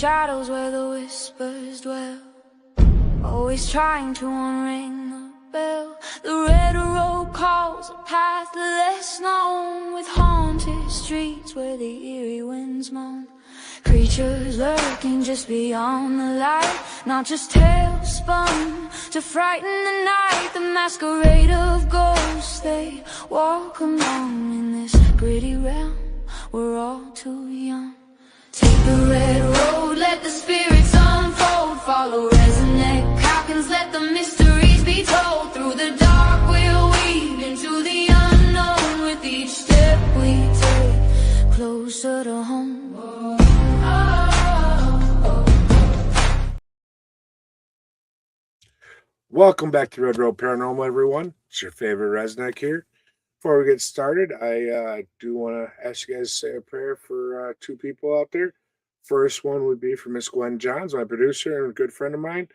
shadows where the whispers dwell, always trying to unring the bell. The red road calls a path less known, with haunted streets where the eerie winds moan. Creatures lurking just beyond the light, not just tales spun to frighten the night. The masquerade of ghosts, they walk along in this gritty realm. We're all too young. Take the red road, let the spirits unfold. Follow RezNeck, Calkins, let the mysteries be told. Through the dark we'll weave into the unknown. With each step we take closer to home. Welcome back to Red Road Paranormal, everyone. It's your favorite RezNeck here. Before we get started, I do want to ask you guys to say a prayer for two people out there. First one would be for Miss Gwen Johns, my producer and a good friend of mine.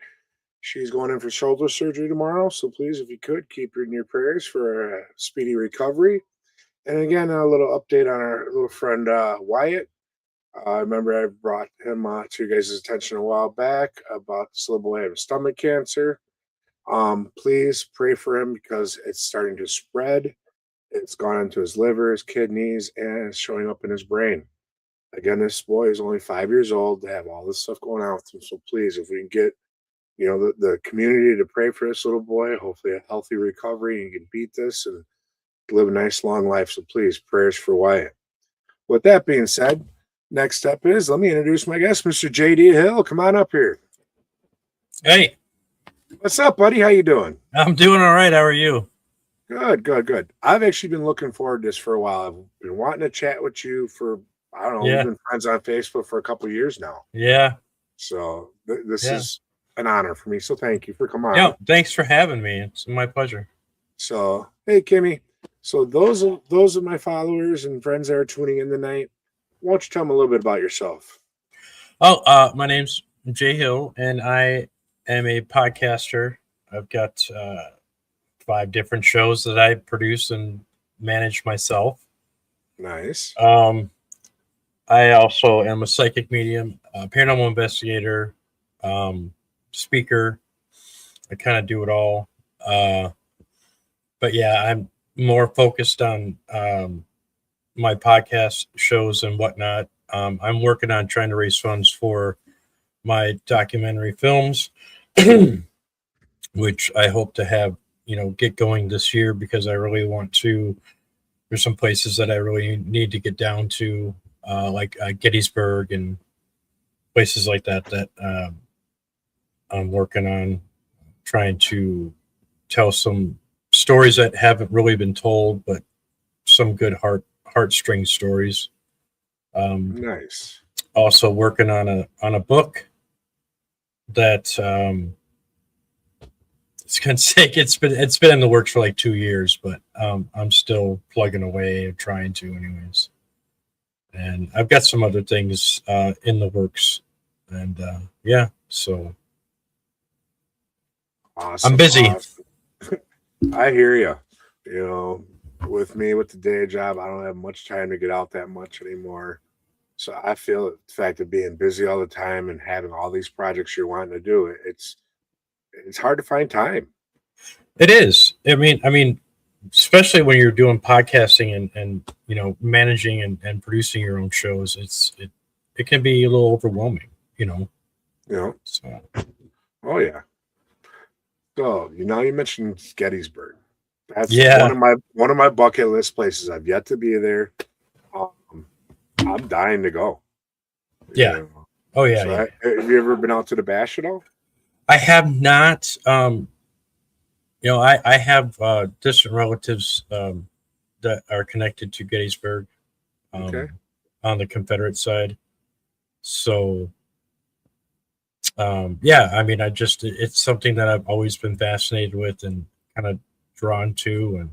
She's going in for shoulder surgery tomorrow, so please, if you could, keep her in your prayers for a speedy recovery. And again, a little update on our little friend Wyatt. I remember I brought him to you guys' attention a while back about this little boy having stomach cancer. Please pray for him because it's starting to spread. It's gone into his liver, his kidneys, and it's showing up in his brain. Again, this boy is only 5 years old to have all this stuff going on with him. So please, if we can get, the community to pray for this little boy, hopefully a healthy recovery, and he can beat this and live a nice long life. So please, prayers for Wyatt. With that being said, next step is, let me introduce my guest, Mr. J.D. Hill. Come on up here. Hey. What's up, buddy? How you doing? I'm doing all right. How are you? Good. I've actually been looking forward to this for a while. I've been wanting to chat with you for, I don't know, we've been friends on Facebook for a couple of years now. Yeah. So this is an honor for me. So thank you for coming on. Yeah, thanks for having me. It's my pleasure. So, hey, Kimmy. So those are my followers and friends that are tuning in tonight. Why don't you tell them a little bit about yourself? Oh, my name's Jay Hill, and I am a podcaster. I've got 5 different shows that I produce and manage myself. Nice. I also am a psychic medium, paranormal investigator, speaker. I kind of do it all. But yeah, I'm more focused on my podcast shows and whatnot. I'm working on trying to raise funds for my documentary films, which I hope to have, get going this year, because I really want to. There's some places that I really need to get down to, like Gettysburg and places like that I'm working on, trying to tell some stories that haven't really been told, but some good heartstring stories. Nice. Also working on a book that it's gonna take. It's been in the works for like 2 years, but I'm still plugging away and trying to, anyways. And I've got some other things in the works, and so awesome. I'm busy. Awesome. I hear you. With me, with the day job, I don't have much time to get out that much anymore. So I feel the fact of being busy all the time and having all these projects you're wanting to do, it's hard to find time. It is. I mean, especially when you're doing podcasting and managing and producing your own shows, it can be a little overwhelming, So. Oh yeah. So you mentioned Gettysburg. That's one of my bucket list places. I've yet to be there. I'm dying to go. Yeah. Oh yeah. So have you ever been out to the Bash at all? I have not. I have distant relatives that are connected to Gettysburg, okay, on the Confederate side. So, it's something that I've always been fascinated with and kind of drawn to and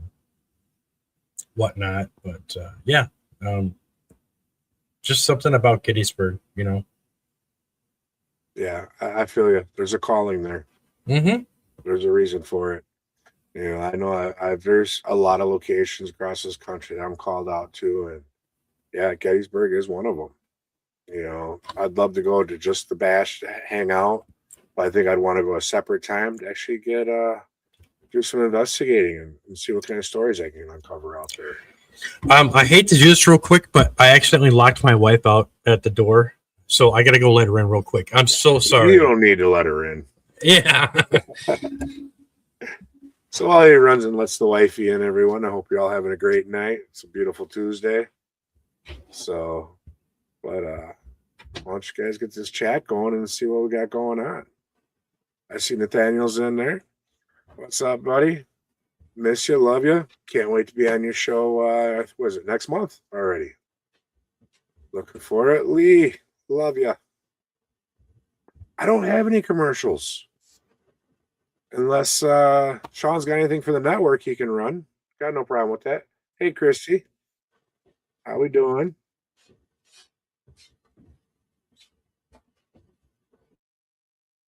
whatnot. But just something about Gettysburg, Yeah, I feel you. There's a calling there. Mm-hmm. There's a reason for it. I know there's a lot of locations across this country that I'm called out to, and yeah, Gettysburg is one of them. You know, I'd love to go to just the bash to hang out, but I think I'd want to go a separate time to actually get do some investigating and see what kind of stories I can uncover out there. I hate to do this real quick, but I accidentally locked my wife out at the door, so I got to go let her in real quick. I'm so sorry. You don't need to let her in. Yeah. So while he runs and lets the wifey in, everyone, I hope you're all having a great night. It's a beautiful Tuesday. So, but why don't you guys get this chat going and see what we got going on? I see Nathaniel's in there. What's up, buddy? Miss you, love you. Can't wait to be on your show. Was it next month already? Looking for it. Lee, love you. I don't have any commercials. Unless Sean's got anything for the network he can run. Got no problem with that. Hey, Christy. How we doing?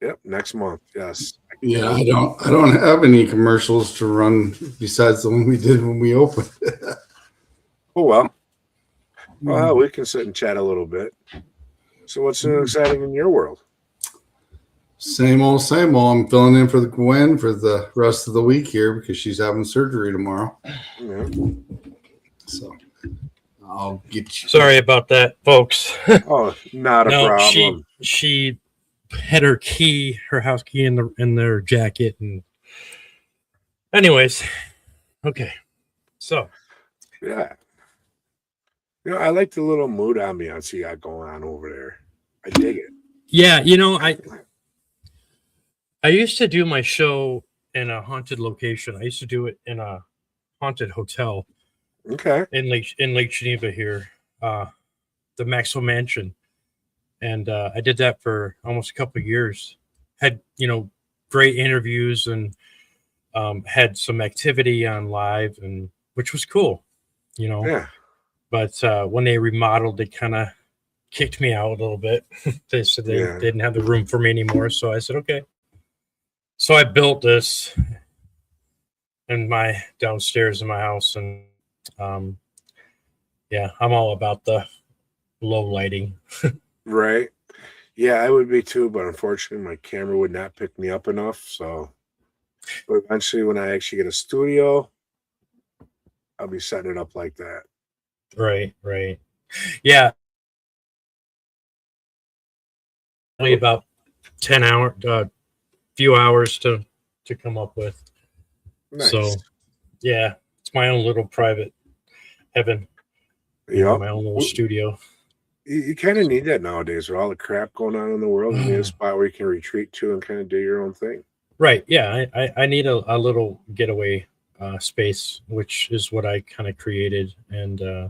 Yep, next month. Yes. Yeah, I don't have any commercials to run besides the one we did when we opened. Oh well. Well, we can sit and chat a little bit. So what's new exciting in your world? Same old, same old. I'm filling in for the Gwen for the rest of the week here because she's having surgery tomorrow. Yeah. So I'll get you. Sorry about that, folks. Oh, not a problem. She had her key, her house key in their jacket, and anyways, okay. So yeah. You know, I like the little mood ambiance you got going on over there. I dig it. Yeah, you know, I used to do my show in a haunted location. I used to do it in a haunted hotel. Okay. In Lake Geneva here, the Maxwell Mansion, and I did that for almost a couple of years. Had great interviews and had some activity on live, and which was cool, Yeah. But when they remodeled, they kind of kicked me out a little bit. They said they didn't have the room for me anymore, so I said okay. So I built this in my downstairs in my house, and yeah, I'm all about the low lighting. Right. Yeah, I would be too, but unfortunately my camera would not pick me up enough. So but eventually when I actually get a studio, I'll be setting it up like that. Right. Yeah. Only about 10 few hours to come up with. Nice. So yeah, it's my own little private heaven. Yeah. My own little studio. You kind of need that nowadays with all the crap going on in the world. You need a spot where you can retreat to and kind of do your own thing. Right. Yeah. I need a little getaway space, which is what I kind of created. And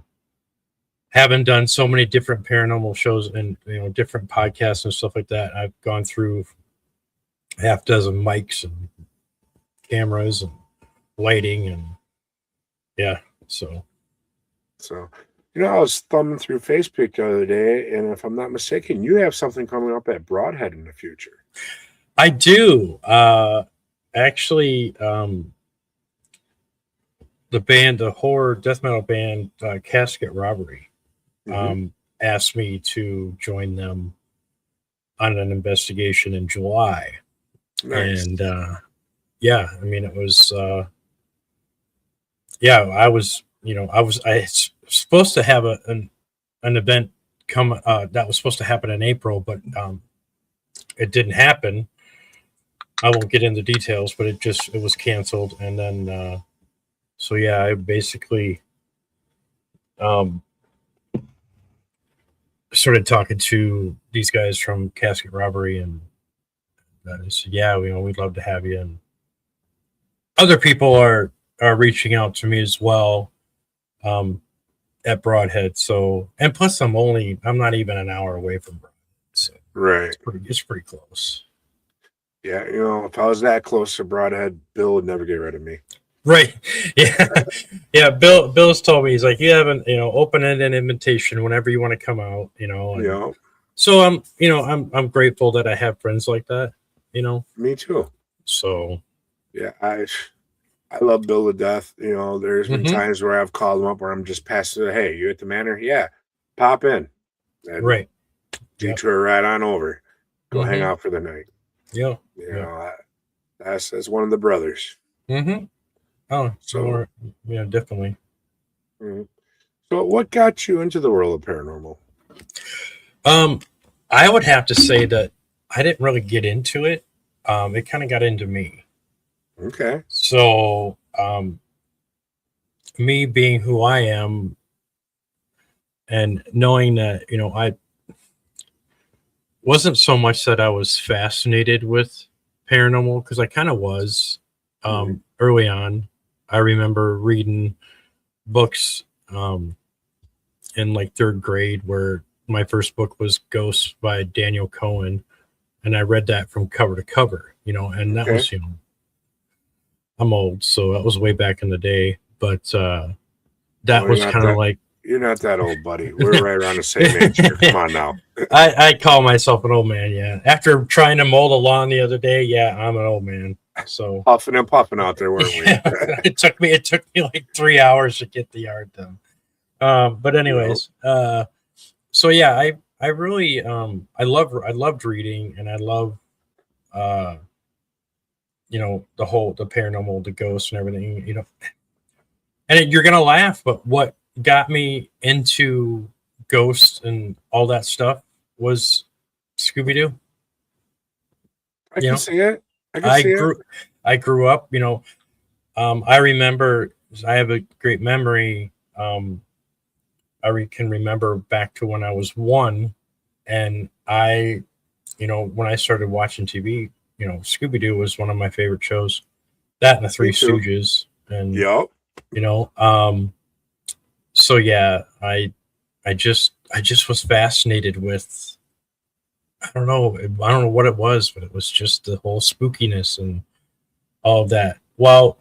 having done so many different paranormal shows and different podcasts and stuff like that, I've gone through half dozen mics and cameras and lighting, and yeah. So I was thumbing through Facebook the other day, and if I'm not mistaken, you have something coming up at Broadhead in the future. I do. Actually, the horror death metal band, Casket Robbery, asked me to join them on an investigation in July. Nice. And yeah, I mean, it was I was supposed to have an event come that was supposed to happen in April, but it didn't happen. I won't get into details, but it was canceled. And then so yeah, I basically started talking to these guys from Casket Robbery, and they said, yeah, we'd love to have you. And other people are reaching out to me as well at Broadhead. So, and plus I'm not even an hour away from Broadhead. So right. It's pretty close. Yeah. If I was that close to Broadhead, Bill would never get rid of me. Right. Yeah. Yeah. Bill's told me, he's like, you have an, open-ended invitation whenever you want to come out, and Yeah. so I'm grateful that I have friends like that, Me too. So yeah, I love Bill to death. There's been times where I've called him up where I'm just passing it. Hey, you at the manor? Yeah, pop in. And right. detour right on over, go hang Mhm. out for the night. Yeah. You Yeah. know, that's one of the brothers. Mm-hmm. Oh, So, yeah, definitely. mhm. So what got you into the world of paranormal? I would have to say that I didn't really get into it. It kind of got into me. Okay. So, me being who I am and knowing that, I wasn't so much that I was fascinated with paranormal, because I kind of was early on. I remember reading books in like third grade, where my first book was Ghosts by Daniel Cohen, and I read that from cover to cover, and that Okay. was, I'm old, so that was way back in the day, but that Well, was kind of like, you're not that old, buddy. We're right around the same age here. Come on now. I call myself an old man, yeah. After trying to mow the lawn the other day, yeah, I'm an old man. So Huffing and puffing out there, weren't we? yeah, it took me like 3 hours to get the yard done. But anyways, so yeah, I really I loved reading, and I love the paranormal, the ghosts and everything, and you're gonna laugh, but what got me into ghosts and all that stuff was Scooby-Doo. I can see it. I grew up, I remember, I have a great memory. Can remember back to when I was 1, and when I started watching TV, Scooby-Doo was one of my favorite shows. That and the Three Stooges, and so yeah, I just was fascinated with, I don't know what it was, but it was just the whole spookiness and all of that. Well,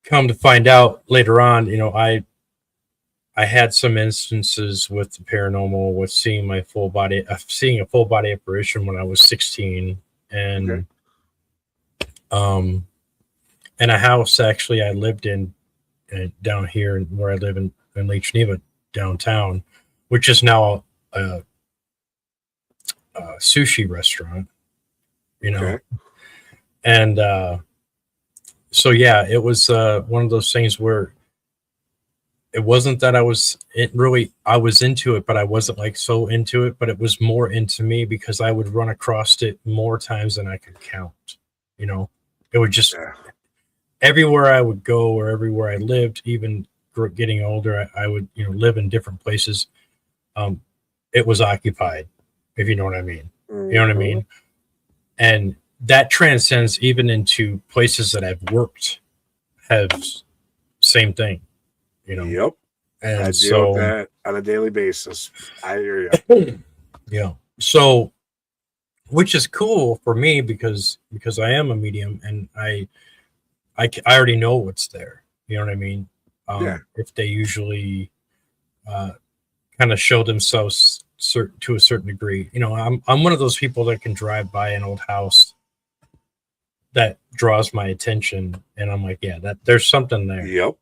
come to find out later on, I had some instances with the paranormal, with seeing a full body apparition when I was 16, and in a house actually I lived in down here where I live in Lake Geneva downtown, which is now a sushi restaurant, and so yeah, it was one of those things where it wasn't that I was into it, but I wasn't like so into it, but it was more into me because I would run across it more times than I could count. It would just everywhere I would go, or everywhere I lived, even getting older, I would live in different places. It was occupied, if you know what I mean. You know what I mean? And that transcends even into places that I've worked. Have same thing. Yep. And I deal with that on a daily basis. I hear you. Yeah. So, which is cool for me because I am a medium, and I already know what's there. You know what I mean? If they usually kind of show themselves to a certain degree. I'm one of those people that can drive by an old house that draws my attention, and I'm like, yeah, that there's something there. Yep.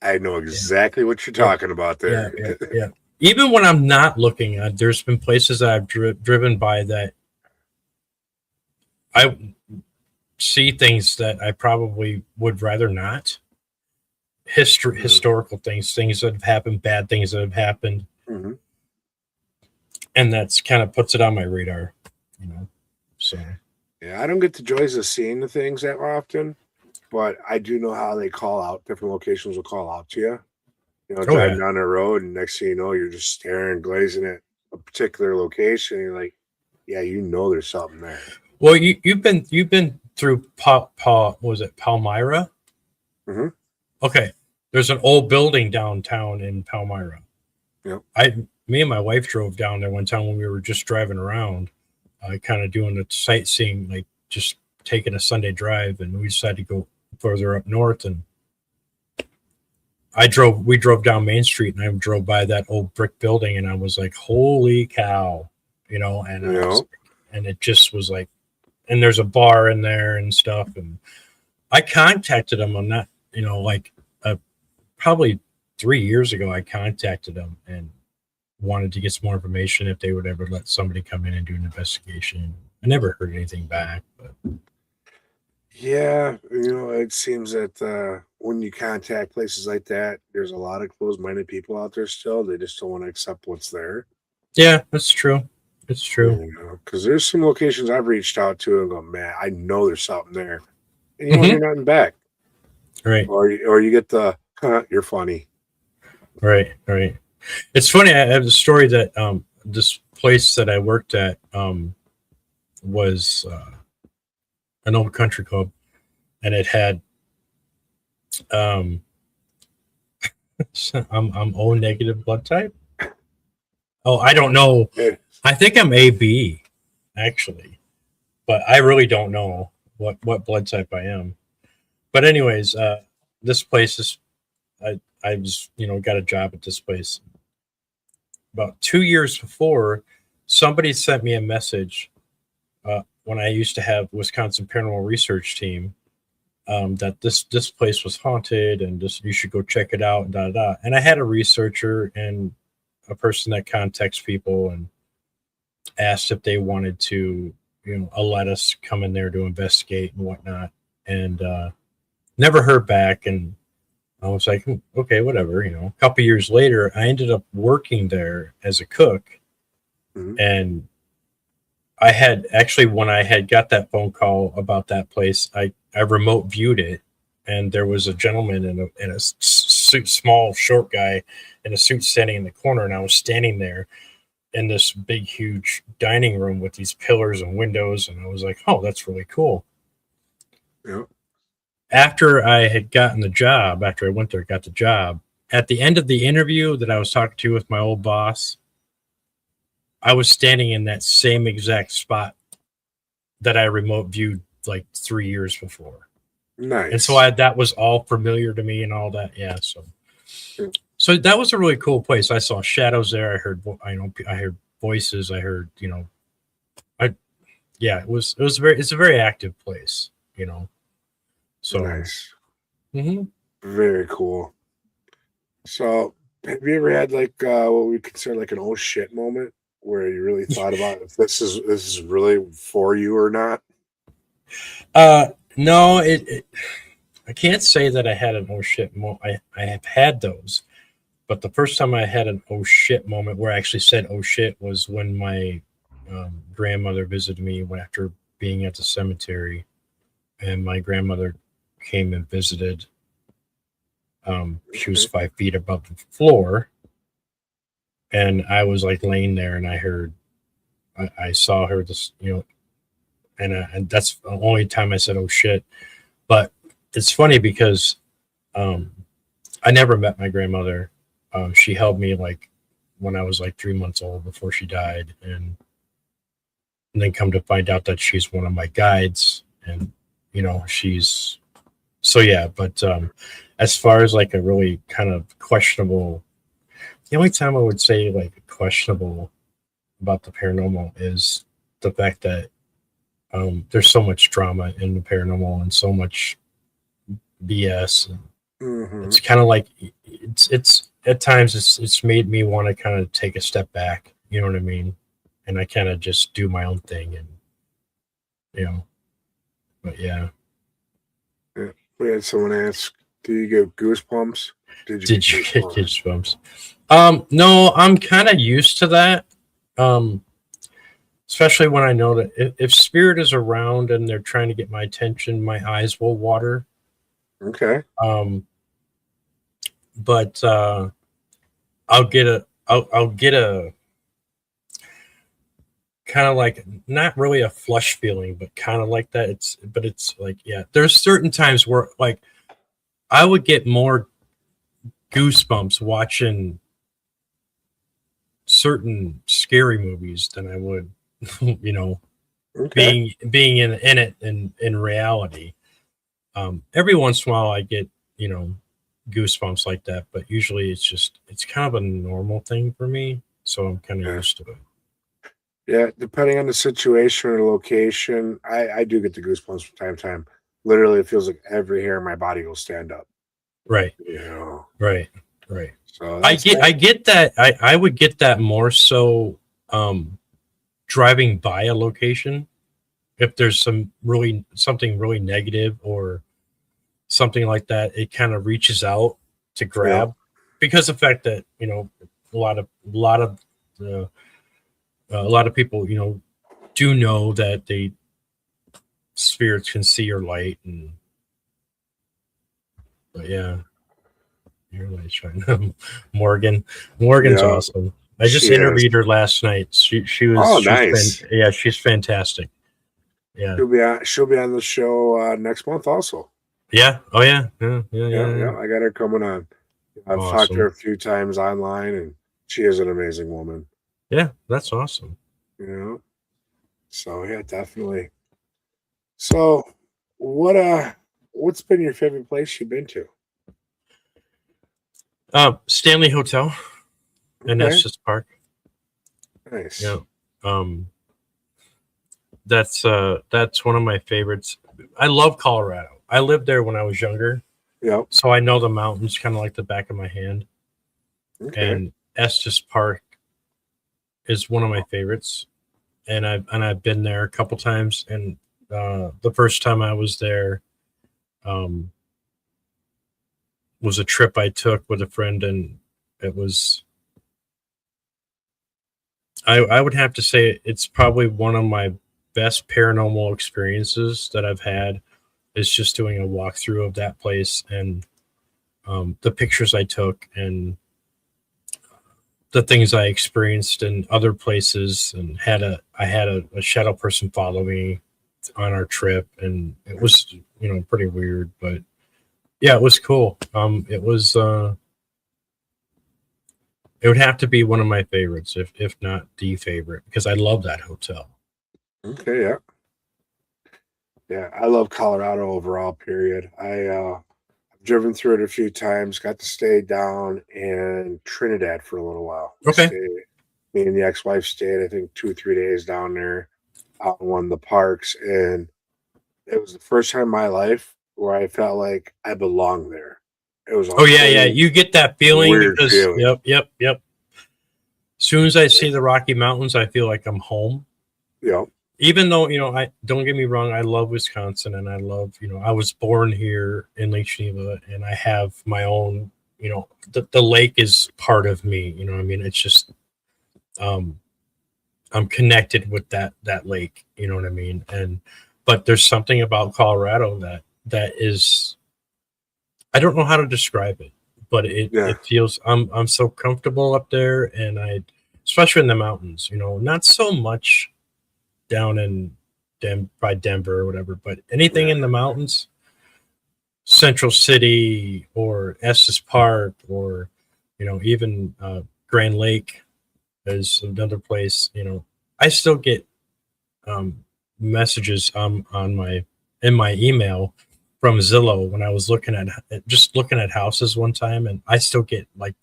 I know exactly what you're talking about there. Yeah. Even when I'm not looking, there's been places that I've driven by that I see things that I probably would rather not. Historical things that have happened, bad things that have happened, and that's kind of puts it on my radar. So yeah, I don't get the joys of seeing the things that often. But I do know how they call out. Different locations will call out to you. Driving down the road, and next thing you know, you're just staring, glazing at a particular location. And you're like, yeah, there's something there. Well, you've been through was it Palmyra? Mm-hmm. Okay, there's an old building downtown in Palmyra. Yep. Me and my wife drove down there one time when we were just driving around, kind of doing the sightseeing, like just taking a Sunday drive, and we decided to go further up north, and we drove down Main Street, and I drove by that old brick building, and I was like, holy cow, and it just was like, and there's a bar in there and stuff, and I contacted them on that, probably 3 years ago, I contacted them, and wanted to get some more information if they would ever let somebody come in and do an investigation. I never heard anything back, but Yeah, it seems that when you contact places like that, there's a lot of closed-minded people out there still. They just don't want to accept what's there. yeah, that's true. It's true. Because there's some locations I've reached out to and go, man, I know there's something there, and you don't hear nothing back. Right. Or you get the, you're funny. Right. It's funny. I have a story that this place that I worked at was an old country club, and it had I'm O negative blood type. Oh, I don't know. I think I'm AB actually, but I really don't know what blood type I am. But anyways, this place is I was got a job at this place about 2 years before. Somebody sent me a message when I used to have Wisconsin Paranormal Research Team that this place was haunted and you should go check it out. And I had a researcher and a person that contacts people and asked if they wanted to let us come in there to investigate and whatnot, and never heard back. And I was like, okay, whatever. A couple years later, I ended up working there as a cook. And I had actually, when I had got that phone call about that place, I remote viewed it, and there was a gentleman in a suit, small, short guy in a suit standing in the corner, and I was standing there in this big, huge dining room with these pillars and windows, and I was like, oh, that's really cool. Yeah. After I had gotten the job, after I went there, got the job, at the end of the interview that I was talking to with my old boss, I was standing in that same exact spot that I remote viewed like 3 years before. Nice. And so that was all familiar to me and all that. Yeah. So that was a really cool place. I saw shadows there. I heard voices. I heard, it's a very active place, So nice. Mm-hmm. Very cool. So have you ever had like what we consider like an oh shit moment where you really thought about if this is really for you or not? No, I can't say that I had an oh shit moment. I have had those, but the first time I had an oh shit moment where I actually said oh shit was when my grandmother visited me after being at the cemetery, and my grandmother came and visited. She was 5 feet above the floor, and I was like laying there, and I saw her and that's the only time I said oh shit. But it's funny because I never met my grandmother. She held me like when I was like 3 months old before she died, and then come to find out that she's one of my guides, and she's so yeah. But as far as like a really kind of questionable, the only time I would say like questionable about the paranormal is the fact that there's so much drama in the paranormal and so much BS. And it's kind of like it's at times it's made me want to kind of take a step back. You know what I mean? And I kind of just do my own thing, and but yeah. We had someone ask, "Do you get goosebumps?" Did you get goosebumps? No, I'm kind of used to that. Especially when I know that if spirit is around and they're trying to get my attention, my eyes will water. Okay. But I'll get a kind of like not really a flush feeling, but kind of like that. It's like, yeah, there's certain times where like I would get more goosebumps watching certain scary movies than I would, Okay. being in it in reality. Every once in a while I get, goosebumps like that, but usually it's kind of a normal thing for me. So I'm kind of used to it. Yeah, depending on the situation or location, I do get the goosebumps from time to time. Literally, it feels like every hair in my body will stand up. Right. Yeah. Right. Right. So I get that. I would get that more so driving by a location if there's something really negative or something like that. It kind of reaches out to grab because of the fact that a lot of people do know that they spirits can see your light but yeah. You're really trying to Morgan's awesome. I just interviewed her last night. She was nice. She's fantastic. Yeah. She'll be on the show next month also. Yeah. Oh yeah. Yeah. I got her coming on. I've talked to her a few times online, and she is an amazing woman. Yeah, that's awesome. So yeah, definitely. So what's been your favorite place you've been to? Stanley Hotel in Estes Park. Nice. Yeah. That's one of my favorites. I love Colorado. I lived there when I was younger. Yep. So I know the mountains kind of like the back of my hand. Okay. And Estes Park is one of my favorites. And I've been there a couple times. And the first time I was there was a trip I took with a friend, and it was I would have to say it's probably one of my best paranormal experiences that I've had is just doing a walkthrough of that place and the pictures I took and the things I experienced in other places, and I had a shadow person follow me on our trip, and it was pretty weird, but yeah, it was cool. It was it would have to be one of my favorites, if not the favorite, because I love that hotel. Okay, yeah. Yeah, I love Colorado overall, period. I've driven through it a few times, got to stay down in Trinidad for a little while. Okay. Me and the ex-wife stayed, I think, 2 or 3 days down there out in one of the parks, and it was the first time in my life where I felt like I belonged there. It was yeah. You get that feeling because feeling. Yep. As soon as I see the Rocky Mountains, I feel like I'm home. Yep. Even though, I don't get me wrong, I love Wisconsin, and I love, I was born here in Lake Geneva, and I have my own, the lake is part of me. I mean, it's just I'm connected with that lake, you know what I mean? But there's something about Colorado that is, I don't know how to describe it, but it feels I'm so comfortable up there, and especially in the mountains, not so much down in by Denver or whatever, but anything in the mountains, Central City or Estes Park, or even Grand Lake is another place. I still get messages in my email from Zillow when I was looking at houses one time, and I still get like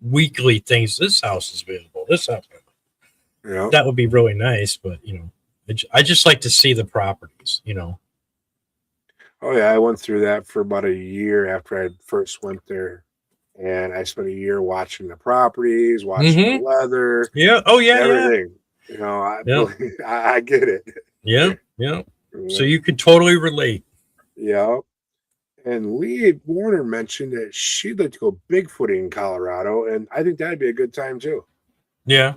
weekly things. This house is available. This house. Yeah. That would be really nice, but I just like to see the properties. Oh yeah, I went through that for about a year after I first went there, and I spent a year watching the properties, watching the weather. Yeah. Oh yeah. Everything. I get it. Yeah. So you could totally relate. Yeah. And Lee Warner mentioned that she'd like to go Bigfooting in Colorado, and I think that'd be a good time too. Yeah.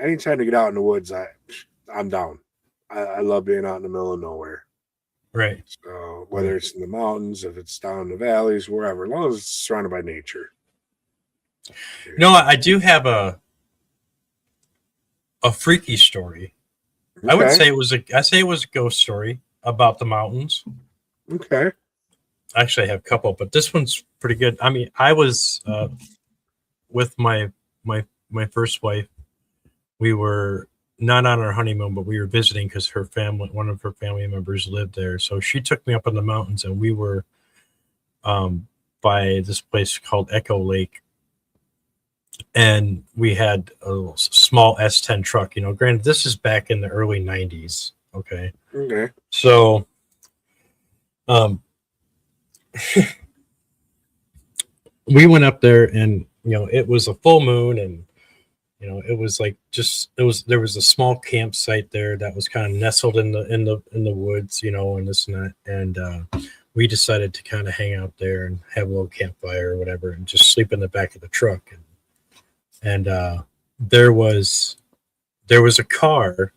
Anytime to get out in the woods, I'm down. I love being out in the middle of nowhere. Right. So whether it's in the mountains, if it's down in the valleys, wherever, as long as it's surrounded by nature. No, I do have a freaky story. Okay. I would say it was a ghost story about the mountains. Okay. Actually, I have a couple, but this one's pretty good. I mean, I was with my first wife. We were not on our honeymoon, but we were visiting because one of her family members lived there. So she took me up in the mountains, and we were by this place called Echo Lake. And we had a small S10 truck, granted, this is back in the early 90s. Okay. we went up there, and it was a full moon, and it was like there was a small campsite there that was kind of nestled in the woods, and this and that, and we decided to kind of hang out there and have a little campfire or whatever, and just sleep in the back of the truck, and there was a car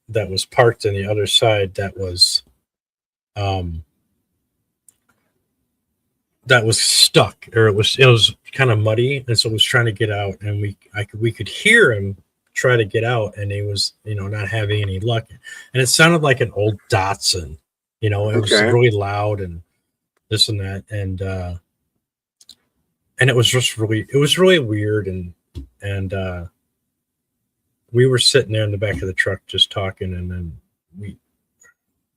that was parked on the other side that was stuck, or it was kind of muddy, and so it was trying to get out, and we could hear him try to get out, and he was not having any luck, and it sounded like an old Datsun. It was really loud and this and that, and it was really weird, and we were sitting there in the back of the truck just talking, and then we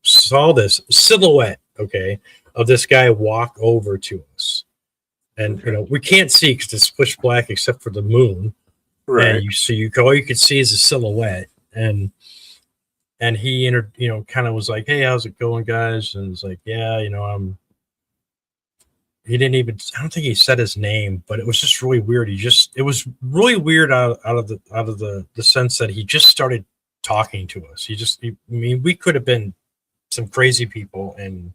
saw this silhouette, of this guy walk over to us, and we can't see because it's pitch black except for the moon, right? And all you could see is a silhouette, and he kind of was like, "Hey, how's it going, guys?" And it's like, "Yeah, he didn't even, I don't think he said his name, but it was just really weird. It was really weird out of the sense that he just started talking to us. We could have been some crazy people, and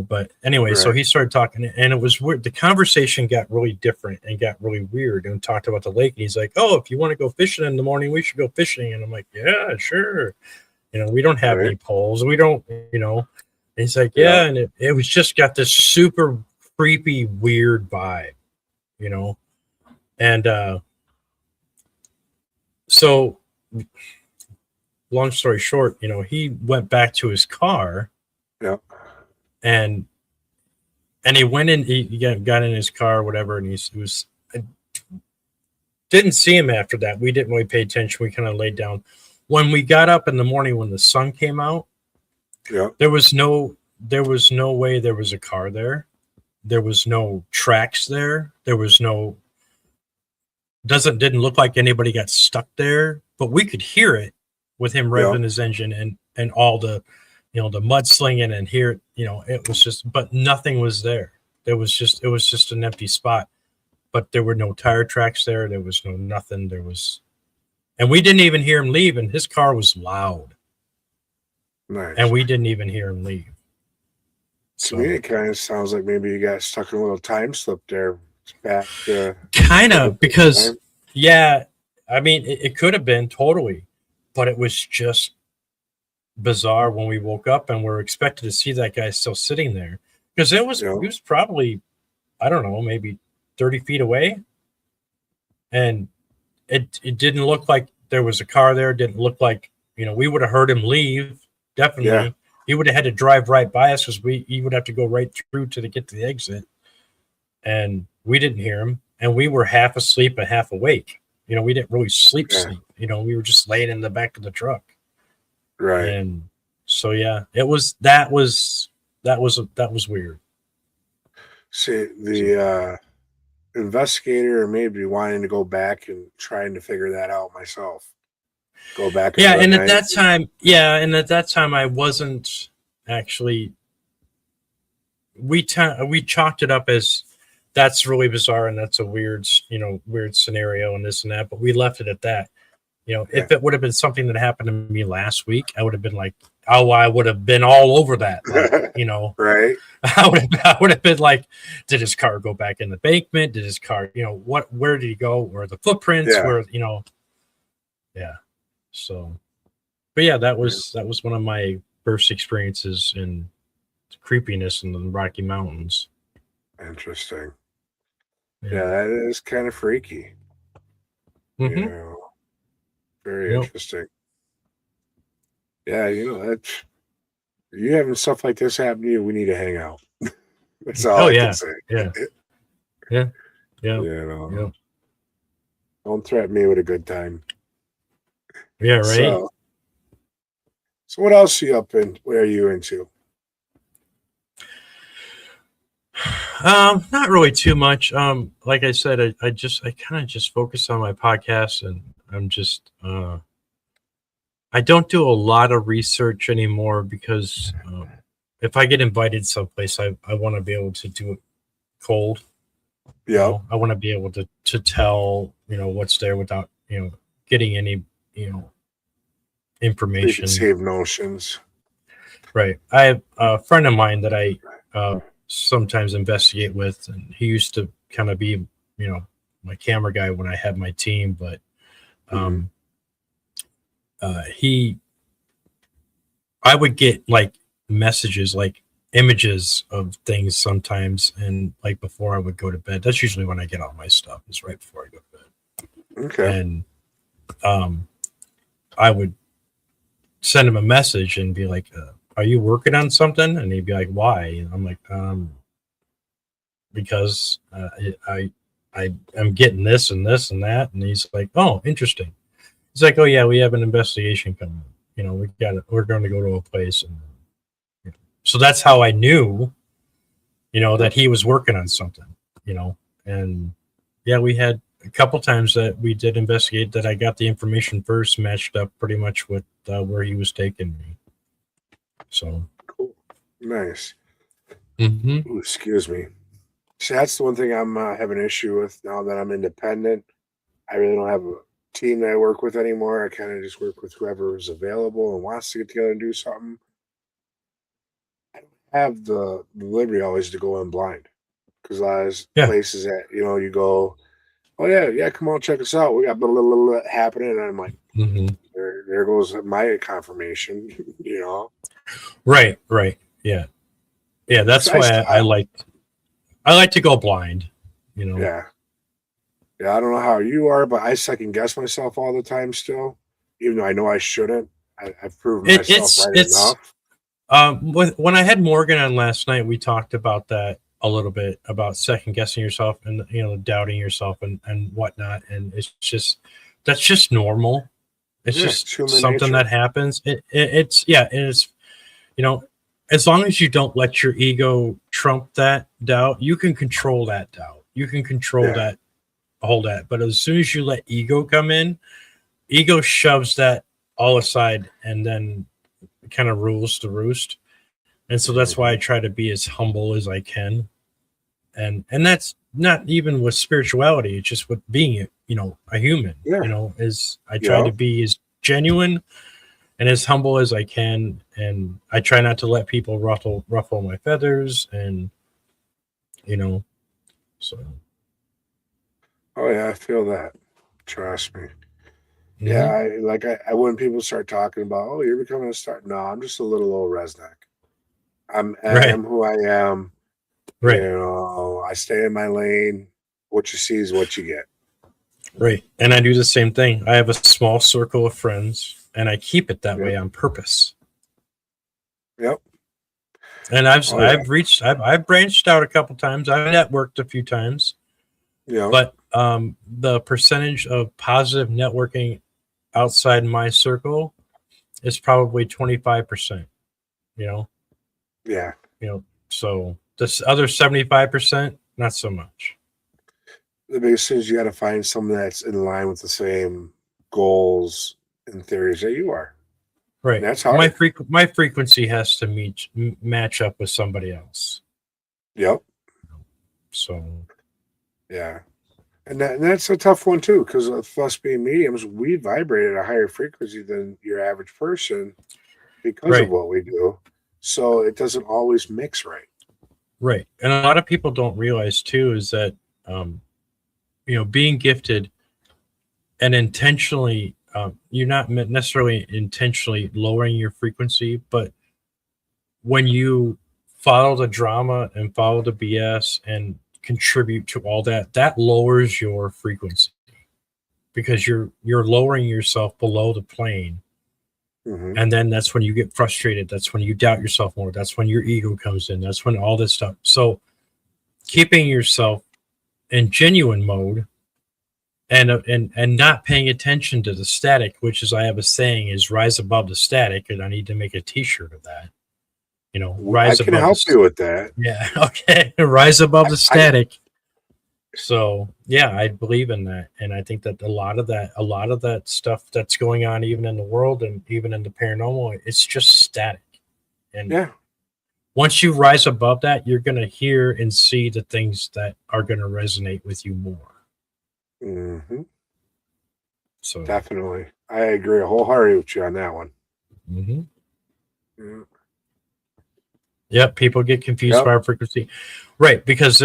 but anyway, right. So he started talking, and it was weird. The conversation got really different and got really weird, and talked about the lake. And he's like, "Oh, if you want to go fishing in the morning, we should go fishing." And I'm like, "Yeah, sure." We don't have any poles. We don't, And he's like, "Yeah," and it was just got this super creepy, weird vibe, and so long story short, he went back to his car, and he went in, he got in his car or whatever, and I didn't see him after that. We didn't really pay attention. We kind of laid down. When we got up in the morning, when the sun came out, there was no way there was a car there. There was no tracks there. There was no, didn't look like anybody got stuck there, but we could hear it with him revving his engine and all the, the mudslinging, and here, it was just, but nothing was there. It was just an empty spot, but there were no tire tracks there. There was no nothing. And we didn't even hear him leave, and his car was loud. Nice. And we didn't even hear him leave. To me, it kind of sounds like maybe you got stuck in a little time slip there. Back kind of, because, I mean, it could have been totally, but it was just bizarre when we woke up and we're expected to see that guy still sitting there, because he was probably, I don't know, maybe 30 feet away, and it didn't look like there was a car there. It didn't look like, we would have heard him leave, definitely. Yeah. He would have had to drive right by us, because he would have to go right through to get to the exit. And we didn't hear him. And we were half asleep and half awake. We didn't really sleep. We were just laying in the back of the truck. Right. And so, that was weird. See, the investigator made me wanting to go back and trying to figure that out myself. Go back. And at that time, I wasn't actually. We chalked it up as that's really bizarre, and that's a weird scenario and this and that. But we left it at that. If it would have been something that happened to me last week, I would have been like, oh, I would have been all over that. Like, right. I would have been like, did his car go back in the embankment? Did his car, where did he go? Where are the footprints? Where, yeah. So, but that was one of my first experiences in creepiness in the Rocky Mountains. Interesting. Yeah, that is kind of freaky. Mm-hmm. Very interesting. Yeah, that you having stuff like this happen to you, we need to hang out. That's all I can say. Yeah. Don't threaten me with a good time. Yeah, right. So what else are you up in? What are you into? Not really too much. Like I said, I kind of just focus on my podcast, and I'm just I don't do a lot of research anymore, because if I get invited someplace, I want to be able to do it cold. You know, I want to be able to tell, you know, what's there without, you know, getting any, you know, information. Save notions. Right. I have a friend of mine that I sometimes investigate with, and he used to kind of be, you know, my camera guy when I had my team, but I would get like messages, like images of things sometimes, and like before I would go to bed. That's usually when I get all my stuff, is right before I go to bed. Okay. And I would send him a message and be like, are you working on something? And he'd be like, why? And I'm like, because I'm getting this and this and that. And he's like, oh, interesting. He's like, oh yeah, we have an investigation coming. You know, we're going to go to a place. And you know. So that's how I knew, you know, that he was working on something, you know. And yeah, we had a couple times that we did investigate that I got the information first, matched up pretty much with where he was taking me. So cool. Nice. Mm-hmm. Ooh, excuse me. So that's the one thing I'm having an issue with now that I'm independent. I really don't have a team that I work with anymore. I kind of just work with whoever is available and wants to get together and do something. I don't have the liberty always to go in blind, because a lot of places that, you know, you go, oh yeah, come on, check us out. We got a little happening, and I'm like, there goes my confirmation, you know. Right, yeah. That's why I like to go blind, you know. Yeah. I don't know how you are, but I second guess myself all the time still, even though I know I shouldn't. I've proven myself enough. When I had Morgan on last night, we talked about that a little bit, about second guessing yourself and, you know, doubting yourself and whatnot. And it's just, that's just normal. It's just something that happens. It's, you know, as long as you don't let your ego trump that doubt, you can control that doubt. You can control that, hold that. But as soon as you let ego come in, ego shoves that all aside and then kind of rules the roost. And so that's why I try to be as humble as I can. And that's not even with spirituality. It's just with being, you know, a human, you know, is I try to be as genuine and as humble as I can. And I try not to let people ruffle my feathers, and, you know, so. Oh yeah, I feel that. Trust me. Yeah, I when people start talking about, oh, you're becoming a star. No, I'm just a little old RezNeck. I am who I am. Right. You know, I stay in my lane. What you see is what you get. Right. And I do the same thing. I have a small circle of friends, and I keep it that way on purpose. Yep. And I've branched out a couple times. I've networked a few times. Yeah. But the percentage of positive networking outside my circle is probably 25%, you know? Yeah. You know, so this other 75%, not so much. The biggest thing is you got to find someone that's in line with the same goals and theories that you are. Right. And that's hard. My frequency has to match up with somebody else. Yep. So. Yeah. And that's a tough one too, because of us being mediums, we vibrate at a higher frequency than your average person because of what we do. So it doesn't always mix right. Right. And a lot of people don't realize too is that, you know, being gifted and intentionally, you're not necessarily intentionally lowering your frequency, but when you follow the drama and follow the BS and contribute to all that lowers your frequency, because you're lowering yourself below the plane. And then that's when you get frustrated. That's when you doubt yourself more. That's when your ego comes in. That's when all this stuff. So keeping yourself in genuine mode and not paying attention to the static, which is, I have a saying, is rise above the static. And I need to make a t-shirt of that. You know, rise above. I can help you with that. Yeah. Okay. Rise above the static. So yeah, I believe in that. And I think that a lot of that stuff that's going on, even in the world and even in the paranormal, it's just static. And once you rise above that, you're going to hear and see the things that are going to resonate with you more. Mm-hmm. So Definitely. I agree wholeheartedly with you on that one. mm-hmm. Yeah. Yep, people get confused by our frequency. Right, because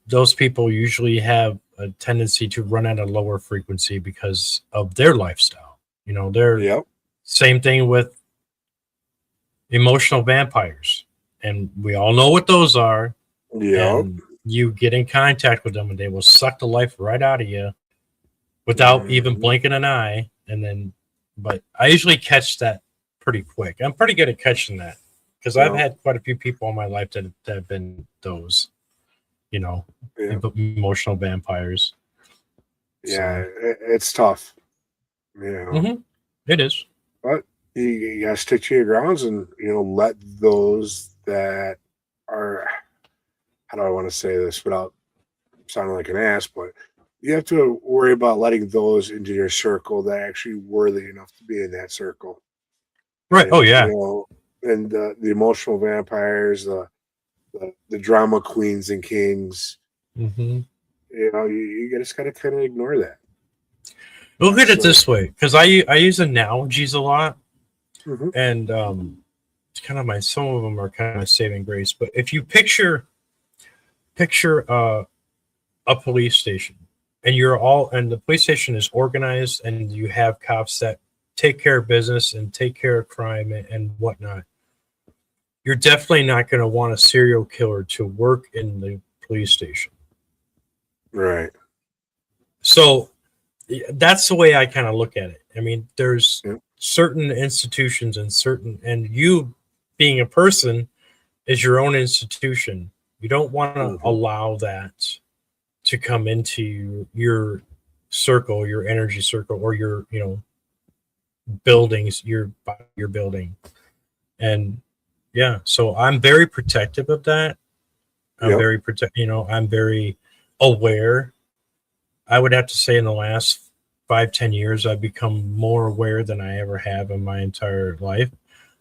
those people usually have a tendency to run at a lower frequency because of their lifestyle. You know, they're same thing with emotional vampires. And we all know what those are. Yeah. And you get in contact with them and they will suck the life right out of you without even blinking an eye. But I usually catch that pretty quick. I'm pretty good at catching that. Because I've had quite a few people in my life that have been those, emotional vampires. Yeah, it's tough. It is. But you got to stick to your grounds and, let those that are, how do I want to say this without sounding like an ass, but you have to worry about letting those into your circle that are actually worthy enough to be in that circle. Right. And, yeah. And the emotional vampires, the drama queens and kings, you just got to kind of ignore that. Look at it this way, because I use analogies a lot, and it's kind of some of them are kind of my saving grace. But if you picture a police station, and the police station is organized, and you have cops that take care of business and take care of crime and whatnot. You're definitely not going to want a serial killer to work in the police station. Right. So that's the way I kind of look at it. I mean, there's certain institutions and you being a person is your own institution. You don't want to allow that to come into your circle, your energy circle, or your, buildings, your building. And yeah, so I'm very protective of that. I'm I'm very aware. I would have to say in the last 5-10 years, I've become more aware than I ever have in my entire life.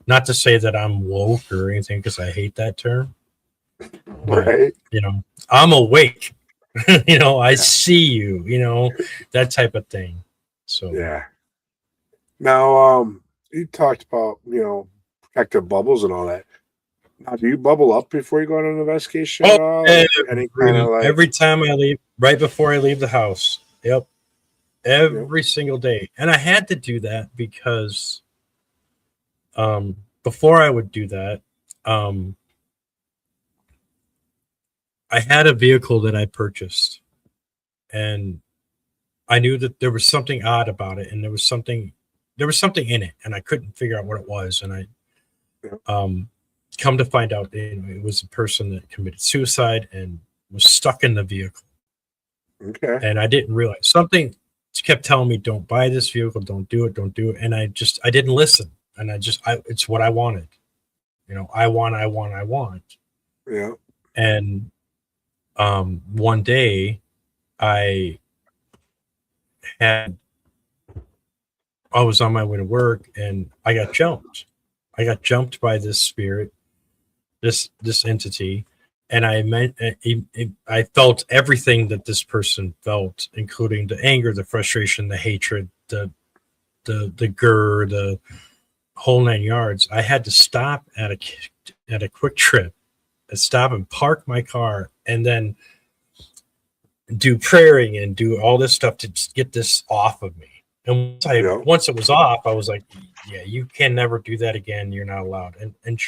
Not to say that I'm woke or anything, because I hate that term. Right. But, I'm awake. I see you, that type of thing. So yeah. Now, you talked about, protective bubbles and all that. Now, do you bubble up before you go on an investigation at all? Every time I leave, right before I leave the house. Yep. Every single day. And I had to do that because before I would do that, I had a vehicle that I purchased, and I knew that there was something odd about it, and there was something in it, and I couldn't figure out what it was. And I come to find out it was a person that committed suicide and was stuck in the vehicle. Okay. And I didn't realize something kept telling me, don't buy this vehicle, don't do it. And I didn't listen. And it's what I wanted. I want. Yeah. And one day I was on my way to work and I got jumped. I got jumped by this spirit, this entity, and I felt everything that this person felt, including the anger, the frustration, the hatred, the grr, the whole 9 yards. I had to stop at a Quick Trip, stop and park my car, and then do praying and do all this stuff to just get this off of me. And once it was off, I was like, yeah, you can never do that again. You're not allowed. And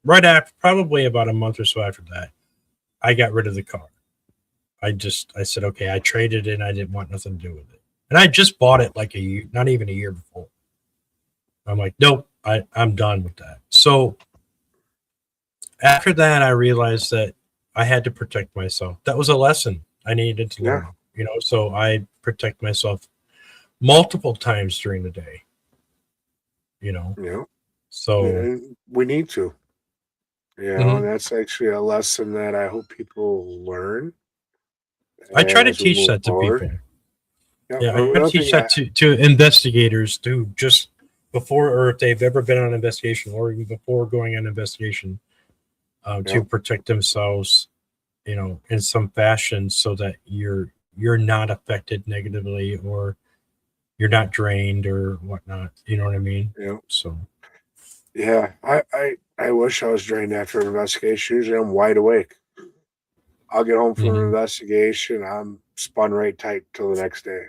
right after, probably about a month or so after that, I got rid of the car. I said, okay, I traded it and I didn't want nothing to do with it. And I just bought it like not even a year before. I'm like, nope, I'm done with that. So after that, I realized that I had to protect myself. That was a lesson I needed to learn, so I protect myself multiple times during the day, So we need to, that's actually a lesson that I hope people learn. I try to teach that to people. Yeah, I try to teach that to investigators too, just before, or if they've ever been on an investigation or even before going on an investigation. to protect themselves, you know, in some fashion, so that you're not affected negatively, or you're not drained or whatnot. You know what I mean? Yeah. So Yeah. I wish I was drained after an investigation. Usually I'm wide awake. I'll get home from an investigation, I'm spun right tight till the next day.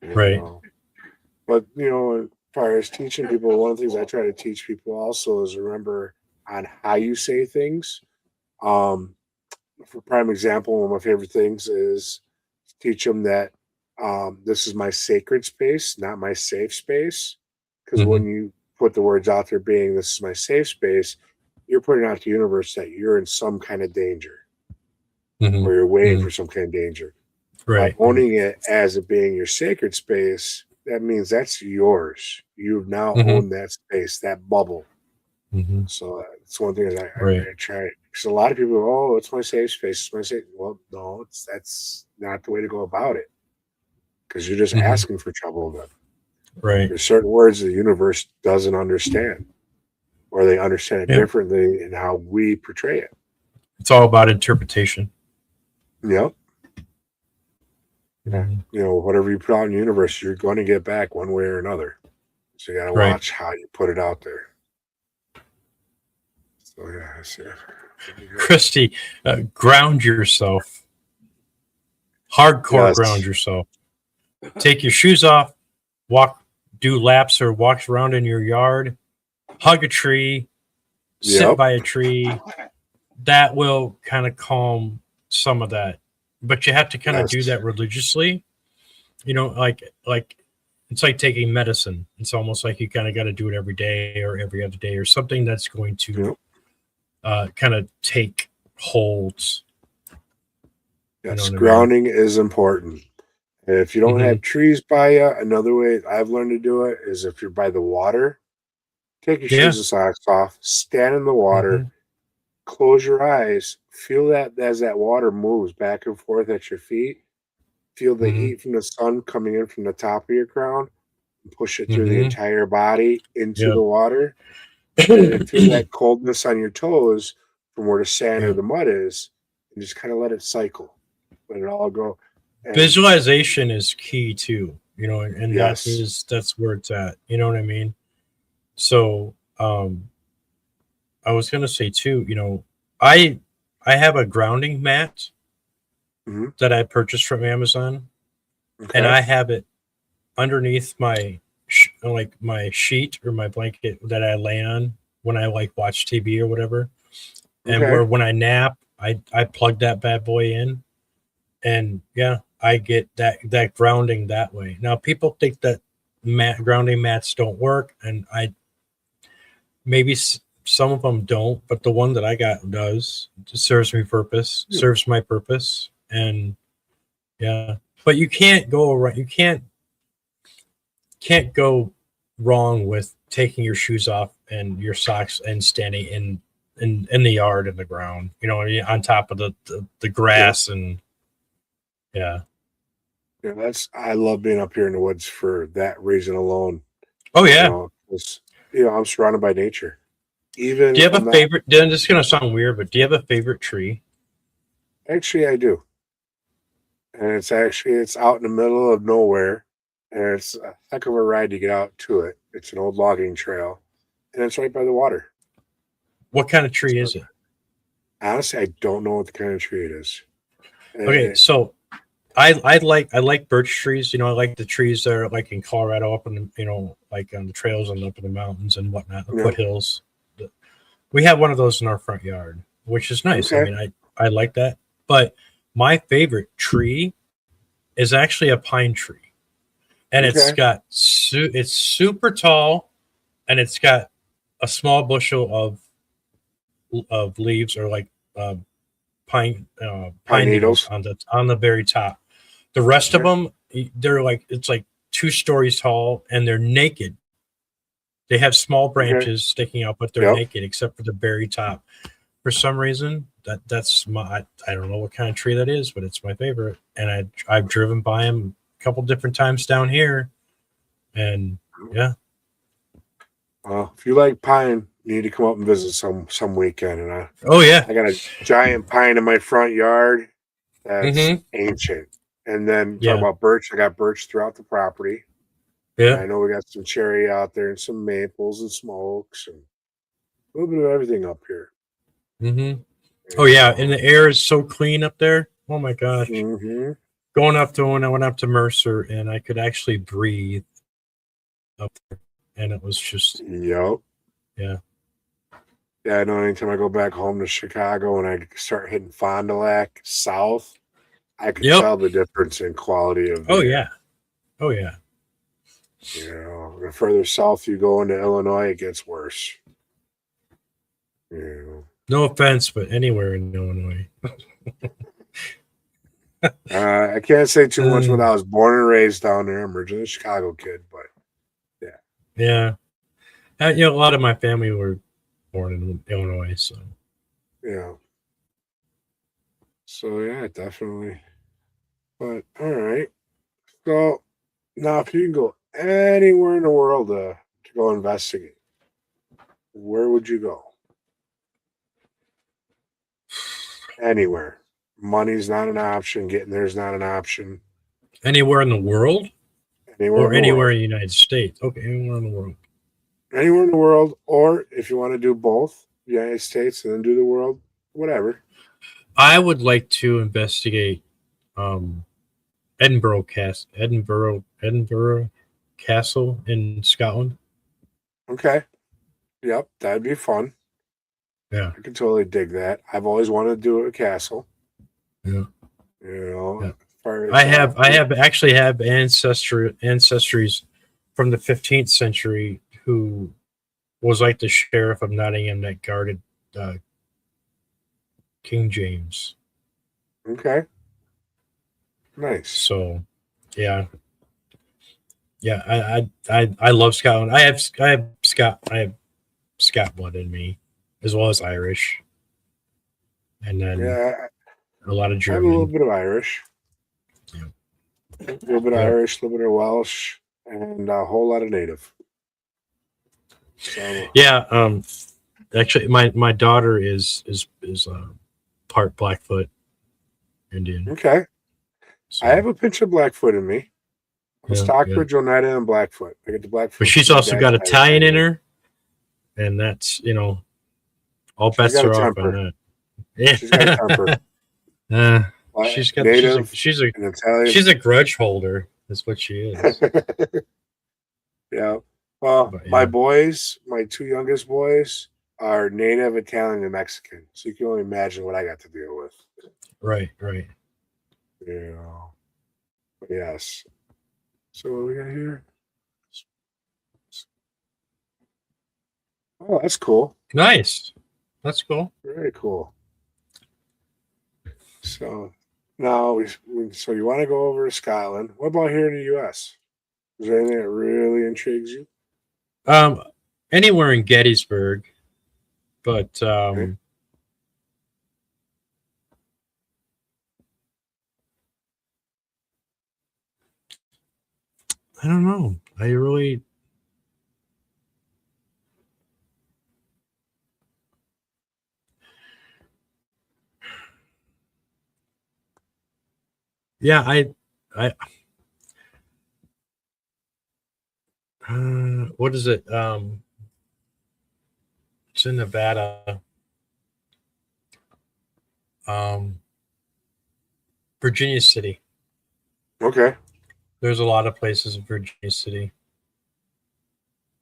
Right. Know. But, you know, as far as teaching people, one of the things I try to teach people also is remember on how you say things. For prime example, one of my favorite things is teach them that this is my sacred space, not my safe space. Because when you put the words out there being this is my safe space, you're putting out to the universe that you're in some kind of danger, or you're waiting for some kind of danger. Right. By owning it as it being your sacred space, that means that's yours. You've now owned that space, that bubble. So it's one thing that I try. Because a lot of people go, oh, it's my safe space. It's my safe. Well, no, that's not the way to go about it. Because you're just asking for trouble then. Right. There's certain words the universe doesn't understand, or they understand it differently in how we portray it. It's all about interpretation. Yep. You know, whatever you put out in the universe, you're going to get back one way or another. So you got to watch how you put it out there. So yeah, I see. Christy, ground yourself. Hardcore ground yourself. Take your shoes off, do laps or walks around in your yard, hug a tree, sit by a tree. That will kind of calm some of that. But you have to kind of do that religiously. You know, like it's like taking medicine. It's almost like you kind of got to do it every day or every other day, or something that's going to kind of take holds. Yes, you know grounding is important. And if you don't have trees by you, another way I've learned to do it is if you're by the water, take your shoes and socks off, stand in the water, close your eyes, feel that as that water moves back and forth at your feet, feel the heat from the sun coming in from the top of your crown, and push it through the entire body into the water, and feel that coldness on your toes from where the sand or the mud is, and just kind of let it cycle, let it all go. And visualization is key too, you know, and that's where it's at. You know what I mean? So I was gonna say too, you know, I have a grounding mat that I purchased from Amazon, and I have it underneath my my sheet or my blanket that I lay on when I watch TV or whatever. And where when I nap, I plug that bad boy in, and I get that grounding that way. Now people think that grounding mats don't work, and maybe some of them don't, but the one that I got does. It serves my purpose, and but you can't go around. You can't go wrong with taking your shoes off and your socks and standing in the yard in the ground, you know, on top of the grass and I love being up here in the woods for that reason alone. Oh yeah. You know, I'm surrounded by nature. Even do you have a favorite? This is gonna sound weird, but do you have a favorite tree? Actually, I do. And it's out in the middle of nowhere, and it's a heck of a ride to get out to it. It's an old logging trail, and it's right by the water. What kind of tree is it? Honestly, I don't know what the kind of tree it is. Okay, so I like birch trees. You know, I like the trees that are like in Colorado, up in the, you know, like on the trails and up in the mountains and whatnot, the foothills. We have one of those in our front yard, which is nice. I mean, I like that. But my favorite tree is actually a pine tree, and it's got it's super tall, and it's got a small bushel of leaves, or like pine needles on the very top. The rest of them, they're like, it's like 2 stories tall, and they're naked. They have small branches sticking out, but they're naked except for the very top. For some reason, that's my, I don't know what kind of tree that is, but it's my favorite. And I've driven by them a couple different times down here, and well, if you like pine, need to come up and visit some weekend. And Oh yeah. I got a giant pine in my front yard that's Mhm. ancient. And then Yeah. talk about birch. I got birch throughout the property. Yeah. I know we got some cherry out there and some maples and some oaks and a little bit of everything up here. Mhm. Oh yeah, and the air is so clean up there. Oh my gosh. Mm-hmm. Going up to when I went up to Mercer, and I could actually breathe up there, and it was just Yep. yeah. Yeah, I know anytime I go back home to Chicago and I start hitting Fond du Lac south, I can Yep. tell the difference in quality of the Oh air. yeah. Oh yeah. You know, the further south you go into Illinois, it gets worse. You know. No offense, but anywhere in Illinois. I can't say too much when I was born and raised down there. I'm originally a Chicago kid, but Yeah. You know, a lot of my family were born in Illinois, so yeah. So yeah, definitely. But all right. So now, if you can go anywhere in the world to go investigate, where would you go? Anywhere. Money's not an option. Getting there's not an option. anywhere in the world Anywhere or in the anywhere world. in the United States. Okay, anywhere in the world. Anywhere in the world, or if you want to do both, United States and then do the world, whatever. I would like to investigate Edinburgh Castle in Scotland. Okay. Yep, that'd be fun. Yeah. I could totally dig that. I've always wanted to do a castle. Yeah. You know, Yeah. as far as, I have actually have ancestries from the 15th century who was like the sheriff of Nottingham that guarded King James. Okay. Nice. So, yeah, I love Scotland. I have Scot blood in me, as well as Irish, and then Yeah, a lot of I have a little German. bit of Irish. Yeah. A little bit of Yeah. Irish, a little bit of Welsh, and a whole lot of Native. So Yeah. Actually, my daughter is part Blackfoot Indian. okay. So, I have a pinch of Blackfoot in me. I'm yeah, Stockbridge, Oneida, and Blackfoot. I get the Blackfoot. but she's from my also dad's got side of the Italian in family. her, and that's all She's bets got a are off temper. on that. Yeah, She's got a temper. she's got Native she's and Italian. a grudge holder. That's what she is. Yeah. Well, But, yeah. my boys, my two youngest boys, are Native, Italian, and Mexican. So you can only imagine what I got to deal with. Right. You know. But yes. So what we got here? Oh, that's cool. Nice. That's cool. Very cool. So now so you want to go over to Scotland. What about here in the US? Is there anything that really intrigues you? Anywhere in Gettysburg, but Okay. I don't know. I really. Yeah, what is it? It's in Nevada. Virginia City. Okay. There's a lot of places in Virginia City.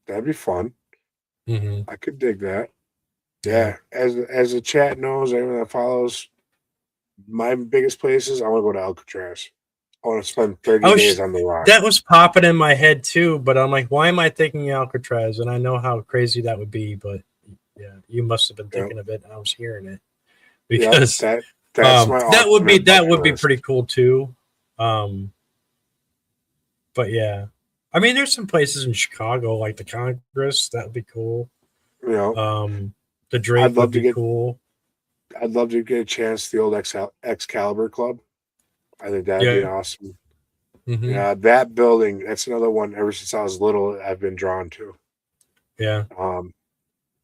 That'd be fun. Mm-hmm. I could dig that. Yeah. As the chat knows, everyone that follows, my biggest places, I want to go to Alcatraz. I want to spend 30 days on the rock. That was popping in my head too, but I'm like, why am I thinking Alcatraz? And I know how crazy that would be, but yeah, you must have been thinking of it, and I was hearing it because that's that would be list. pretty cool too. But yeah, I mean, there's some places in Chicago like the Congress that would be cool. You know, the Drake would be cool. I'd love to get a chance to the old Excalibur Club. I think that'd be awesome. Mm-hmm. Yeah, that building, that's another one ever since I was little I've been drawn to. Yeah.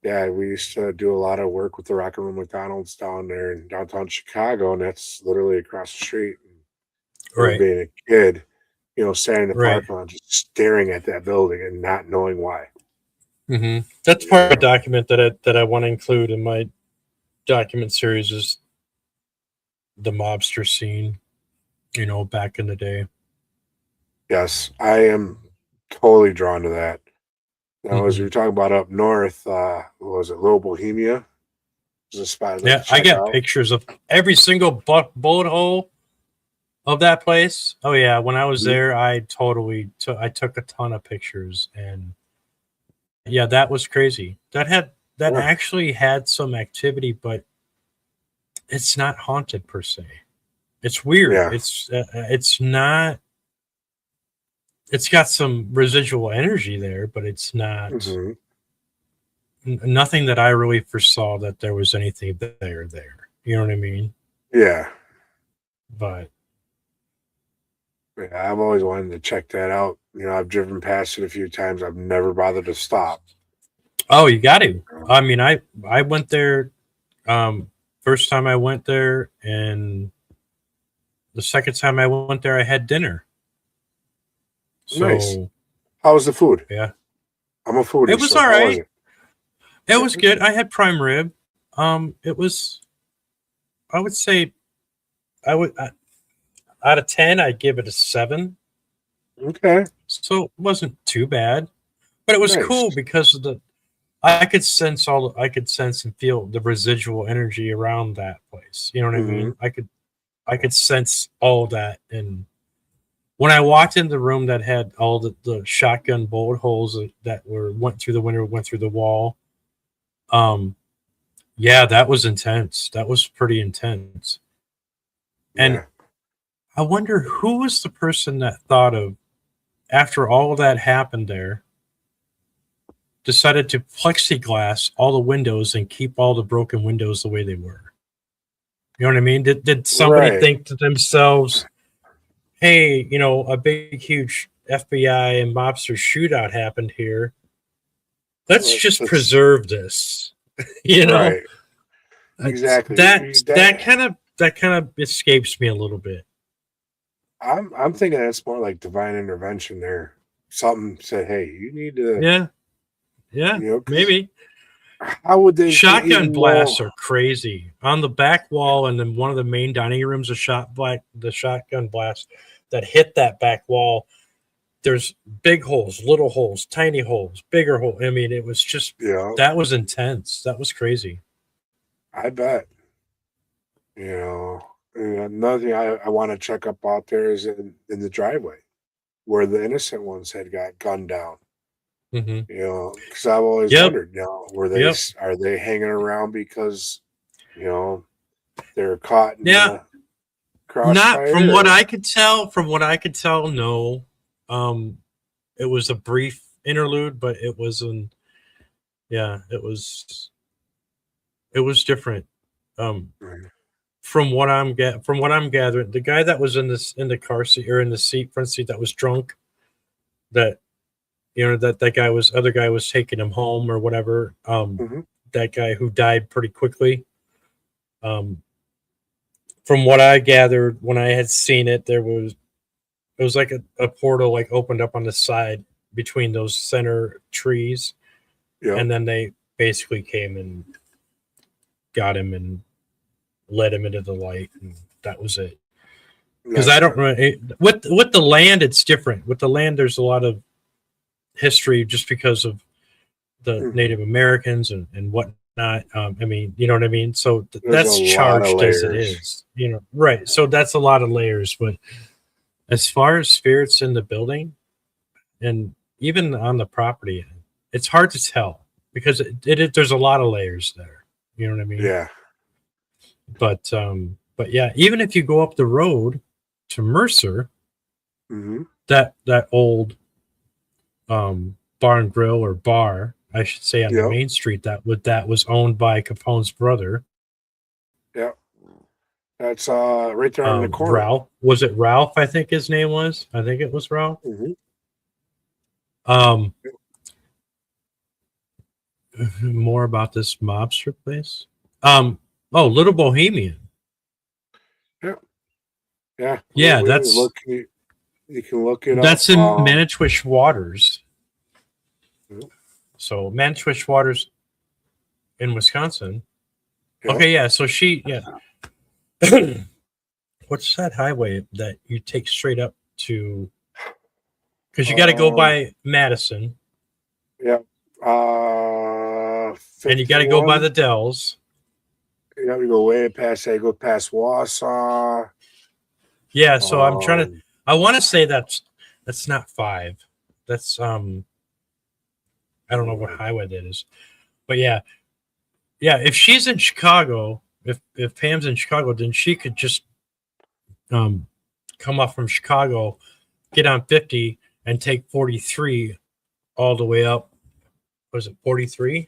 Yeah, we used to do a lot of work with the Rock and Roll McDonald's down there in downtown Chicago, and that's literally across the street. Remember Right. being a kid, standing in the Right. parking lot, just staring at that building and not knowing why. That's part of Yeah. a document that I want to include in my document series is the mobster scene, back in the day. Yes, I am totally drawn to that. Now, as we Mhm. were talking about up north, what was it, Little Bohemia? Is a spot I'd like Yeah, to I check got out. pictures of every single bullet hole of that place. Oh yeah, when I was Mhm. there, I took a ton of pictures, and yeah, that was crazy. That Yeah. actually had some activity, but it's not haunted per se. It's weird. Yeah. It's not. It's got some residual energy there, but it's not Hmm. nothing that I really foresaw that there was anything there. You know what I mean? Yeah. But Yeah, I've always wanted to check that out. I've driven past it a few times. I've never bothered to stop. oh, you got to. I mean, I went there. First time I went there, and the second time I went there, I had dinner. Nice. So How was the food? yeah, I'm a foodie, it was so all how was right. it? It was good. I had prime rib. It was. I would say, I would out of 10, I'd give it a 7. Okay. So it wasn't too bad, but it was Nice. cool because of I could sense and feel the residual energy around that place. You know what I Hmm. mean? I could sense all that. And when I walked in the room that had all the shotgun bullet holes that went through the window, went through the wall, yeah, that was intense. That was pretty intense. And Yeah. I wonder who was the person that thought of, after all of that happened there, decided to plexiglass all the windows and keep all the broken windows the way they were. You know what I mean? Did somebody Right. think to themselves, hey, a big, huge FBI and mobster shootout happened here. Let's just That's preserve this. you know, right. Exactly. that kind of escapes me a little bit. I'm thinking that's more like divine intervention there. Something said, hey, you need to, Yeah, 'cause maybe. how would they Shotgun even know? blasts are crazy. On the back wall and then one of the main dining rooms, the shotgun blast that hit that back wall. There's big holes, little holes, tiny holes, bigger hole. I mean, it was just that was intense. That was crazy. I bet. And another thing I want to check up out there is in the driveway where the innocent ones had got gunned down. Mm-hmm. Because I've always Yep. wondered, Yep. are they hanging around because they're caught in Yeah. the crossfire? Not from what I could tell. From what I could tell, no. It was a brief interlude, but it wasn't. Yeah, it was different. Right. From what I'm gathering, the guy that was in the car seat or in the front seat that was drunk, that other guy was taking him home or whatever. Mhm. That guy who died pretty quickly. From what I gathered when I had seen it, it was like a portal like opened up on the side between those center trees, Yeah. and then they basically came and got him and led him into the light, and that was it. Because I don't know with the land, it's different. With the land, there's a lot of history just because of the Native Americans and whatnot. I mean, you know what I mean? So that's charged as it is, right. So that's a lot of layers. But as far as spirits in the building and even on the property, it's hard to tell because there's a lot of layers there. You know what I mean? Yeah. But yeah, even if you go up the road to Mercer, that old bar and grill or bar, I should say, on the main street that was owned by Capone's brother. Yeah, that's right there on the corner. Ralph, was it Ralph? I think his name was. I think it was Ralph. more about this mobster place. Little Bohemian. Yeah. Yeah, We that's look. You can look it up. that's in Manitwish Waters. Yep. So Manitwish Waters in Wisconsin. Yep. Okay, yeah. So what's that highway that you take straight up to? Because you got to go by Madison. Yep. And you got to go by the Dells. You got to go way past. I go past Wausau. Yeah. So I'm trying to. I want to say that's not 5. That's I don't know what highway that is, but yeah. If she's in Chicago, if Pam's in Chicago, then she could just come up from Chicago, get on 50, and take 43 all the way up. Was it 43?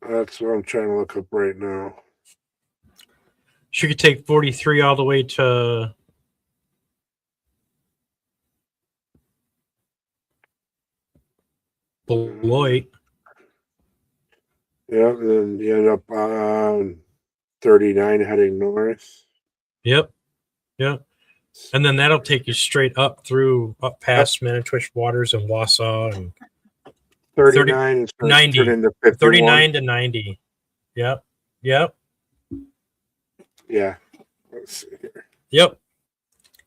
That's what I'm trying to look up right now. She could take 43 all the way to Beloit. Yeah, and then you end up on 39 heading north. Yep. And then that'll take you straight up past Manitwish Waters and Wausau and 39 and 90. into 51. 39 to 90. Yep. Yeah. Let's see here. Yep.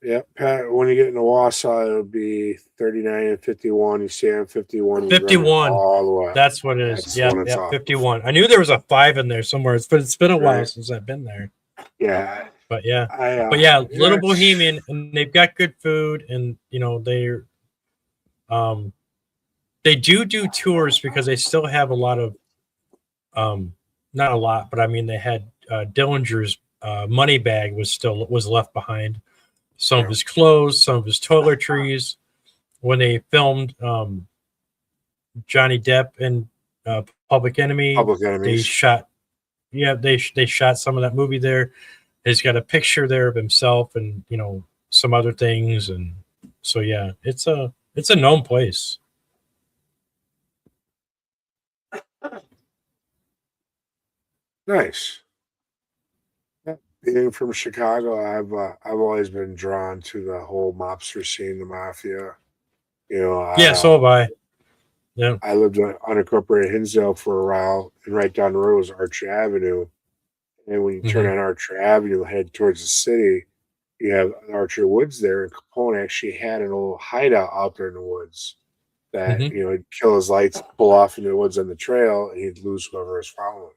Yep. When you get into Wausau, it'll be 39 and 51. You stay on 51. 51. All the way. That's what it is. Yeah, 51. I knew there was a 5 in there somewhere, but it's been a while since I've been there. Yeah. But Little Bohemian, and they've got good food, and they do tours because they still have a lot of not a lot, but I mean they had Dillinger's money bag was left behind. Some of his clothes, some of his toiletries. When they filmed Johnny Depp and Public Enemy, they shot. Yeah, they shot some of that movie there. He's got a picture there of himself and some other things, and so yeah, it's a known place. Nice. Being from Chicago, I've always been drawn to the whole mobster scene, the mafia. So have I. Yeah, I lived on unincorporated Hinsdale for a while, and right down the road was Archer Avenue. And when you turn on Archer Avenue, head towards the city, you have Archer Woods there. And Capone actually had an old hideout out there in the woods that he'd kill his lights, pull off into the woods on the trail, and he'd lose whoever was following.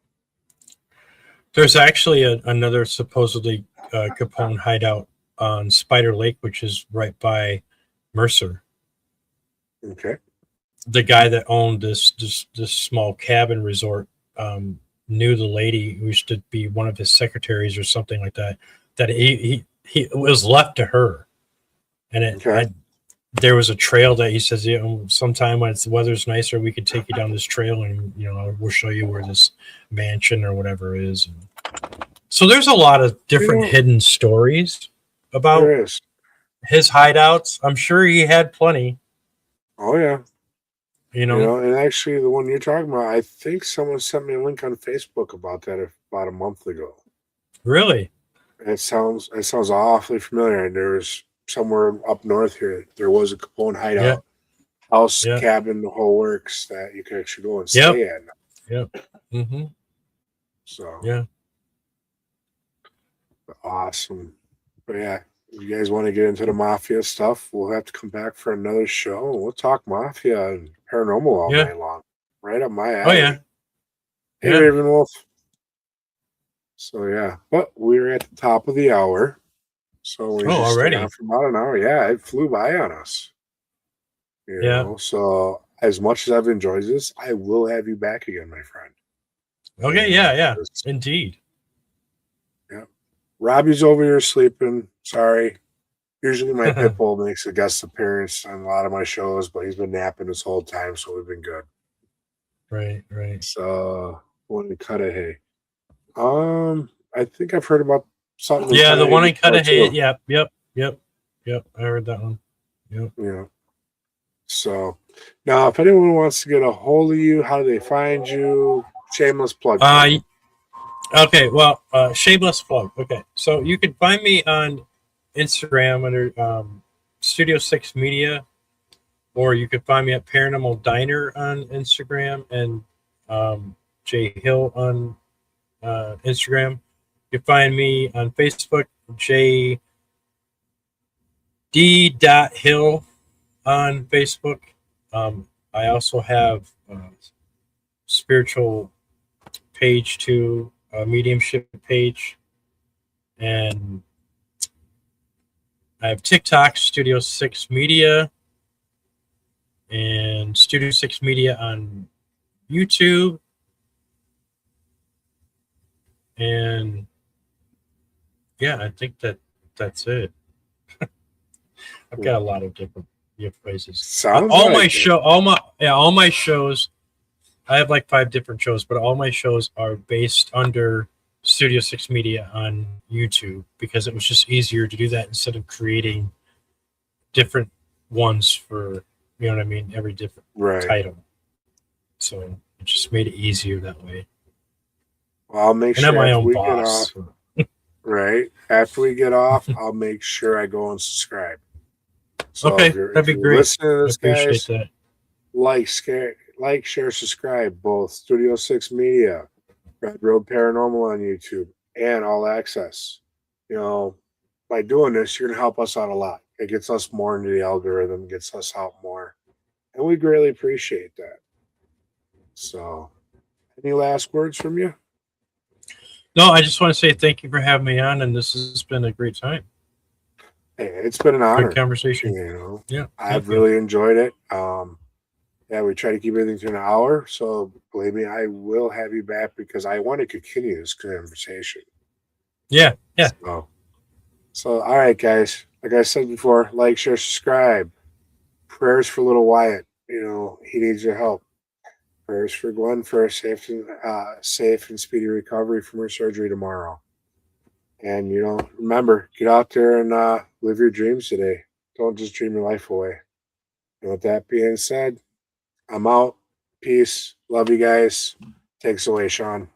There's actually another supposedly Capone hideout on Spider Lake, which is right by Mercer. Okay. The guy that owned this small cabin resort knew the lady who used to be one of his secretaries or something like that. That he was left to her, and there was a trail that he says, sometime when the weather's nicer, we could take you down this trail, and we'll show you where this mansion or whatever is. And so there's a lot of different hidden stories about his hideouts. I'm sure he had plenty. Oh yeah. And actually, the one you're talking about, I think someone sent me a link on Facebook about that about a month ago. Really? It sounds awfully familiar. And there was somewhere up north here, there was a Capone hideout, house, cabin, the whole works that you could actually go and stay at. Yep. Mm-hmm. So yeah, awesome. But yeah. If you guys want to get into the mafia stuff, we'll have to come back for another show. We'll talk mafia and paranormal all night long. Right up my alley. Oh, yeah. Hey, Ravenwolf. So, yeah. But we're at the top of the hour. So, we just already? stayed on for about an hour. Yeah, it flew by on us. You know? So, as much as I've enjoyed this, I will have you back again, my friend. Okay, yeah. Indeed. Robbie's over here sleeping. Sorry. Usually my pit bull makes a guest appearance on a lot of my shows, but he's been napping this whole time, so we've been good. Right. So, one in Cudahy. I think I've heard about something. Yeah, the one in Cudahy. Yep. I heard that one. Yep. Yeah. So now, if anyone wants to get a hold of you, how do they find you? Shameless plug. Okay, well, shameless plug. Okay, so you can find me on Instagram under Studio 6 Media, or you can find me at Paranormal Diner on Instagram and Jay Hill on Instagram. You can find me on Facebook, J D. Hill on Facebook. I also have a spiritual page too, a mediumship page, and I have TikTok, Studio 6 Media, and Studio 6 Media on YouTube, and yeah, I think that's it. I've got a lot of different places. Sounds all like all my shows. I have like 5 different shows, but all my shows are based under Studio 6 Media on YouTube because it was just easier to do that instead of creating different ones for, you know what I mean, every different title. So it just made it easier that way. Well, I'll make and sure I'm my after own we boss. get off, right? After we get off, I'll make sure I go and subscribe. So okay, if that'd be you're great. Listening to this, I appreciate guys, that. like, share, subscribe, both Studio 6 Media, Red Road Paranormal on YouTube, and All Access. You know, by doing this, you're going to help us out a lot. It gets us more into the algorithm, gets us out more. And we greatly appreciate that. So, any last words from you? No, I just want to say thank you for having me on, and this has been a great time. Hey, it's been an honor. Good conversation. You know, yeah, I've really enjoyed it. Yeah, we try to keep everything to an hour. So believe me, I will have you back because I want to continue this conversation. Yeah. So all right, guys. Like I said before, like, share, subscribe. Prayers for little Wyatt. You know, he needs your help. Prayers for Gwen for a safe and speedy recovery from her surgery tomorrow. And, you know, remember, get out there and live your dreams today. Don't just dream your life away. And with that being said, I'm out. Peace. Love you guys. Takes away, Sean.